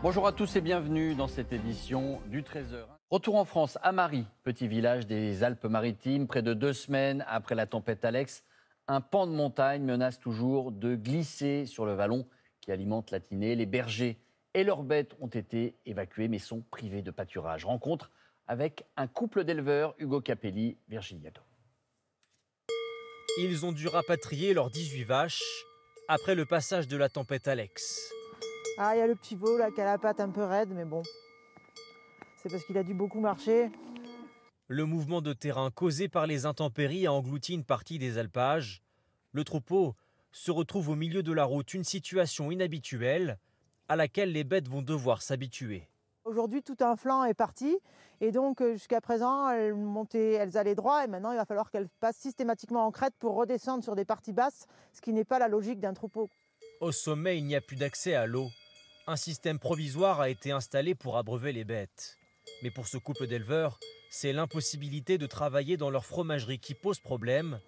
Bonjour à tous et bienvenue dans cette édition du 13h. Retour en France, à Mary, petit village des Alpes-Maritimes. Près de 2 semaines après la tempête Alex, un pan de montagne menace toujours de glisser sur le vallon qui alimente la Tinée. Les bergers et leurs bêtes ont été évacués mais sont privés de pâturage. Rencontre avec un couple d'éleveurs, Hugo Capelli, Virginie Gado. Ils ont dû rapatrier leurs 18 vaches après le passage de la tempête Alex. Ah, il y a le petit veau là qui a la patte un peu raide, mais bon, c'est parce qu'il a dû beaucoup marcher. Le mouvement de terrain causé par les intempéries a englouti une partie des alpages. Le troupeau se retrouve au milieu de la route, une situation inhabituelle à laquelle les bêtes vont devoir s'habituer. Aujourd'hui, tout un flanc est parti et donc jusqu'à présent, elles allaient droit et maintenant il va falloir qu'elles passent systématiquement en crête pour redescendre sur des parties basses, ce qui n'est pas la logique d'un troupeau. Au sommet, il n'y a plus d'accès à l'eau. Un système provisoire a été installé pour abreuver les bêtes. Mais pour ce couple d'éleveurs, c'est l'impossibilité de travailler dans leur fromagerie qui pose problème.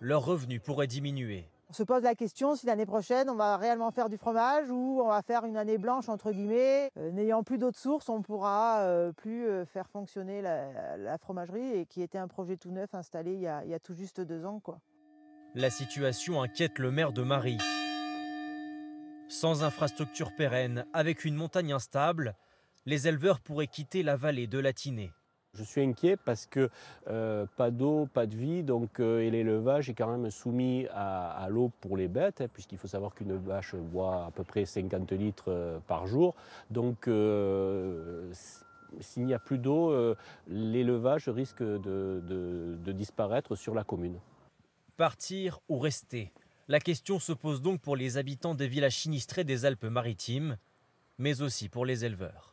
Leurs revenus pourraient diminuer. On se pose la question si l'année prochaine on va réellement faire du fromage ou on va faire une année blanche entre guillemets. N'ayant plus d'autres sources, on ne pourra plus faire fonctionner la fromagerie et qui était un projet tout neuf installé il y a tout juste 2 ans, quoi. La situation inquiète le maire de Mary. Sans infrastructure pérenne, avec une montagne instable, les éleveurs pourraient quitter la vallée de la Tinée. Je suis inquiet parce que pas d'eau, pas de vie, et l'élevage est quand même soumis à l'eau pour les bêtes, puisqu'il faut savoir qu'une vache boit à peu près 50 litres par jour. Donc s'il n'y a plus d'eau, l'élevage risque de disparaître sur la commune. Partir ou rester? La question se pose donc pour les habitants des villages sinistrés des Alpes-Maritimes, mais aussi pour les éleveurs.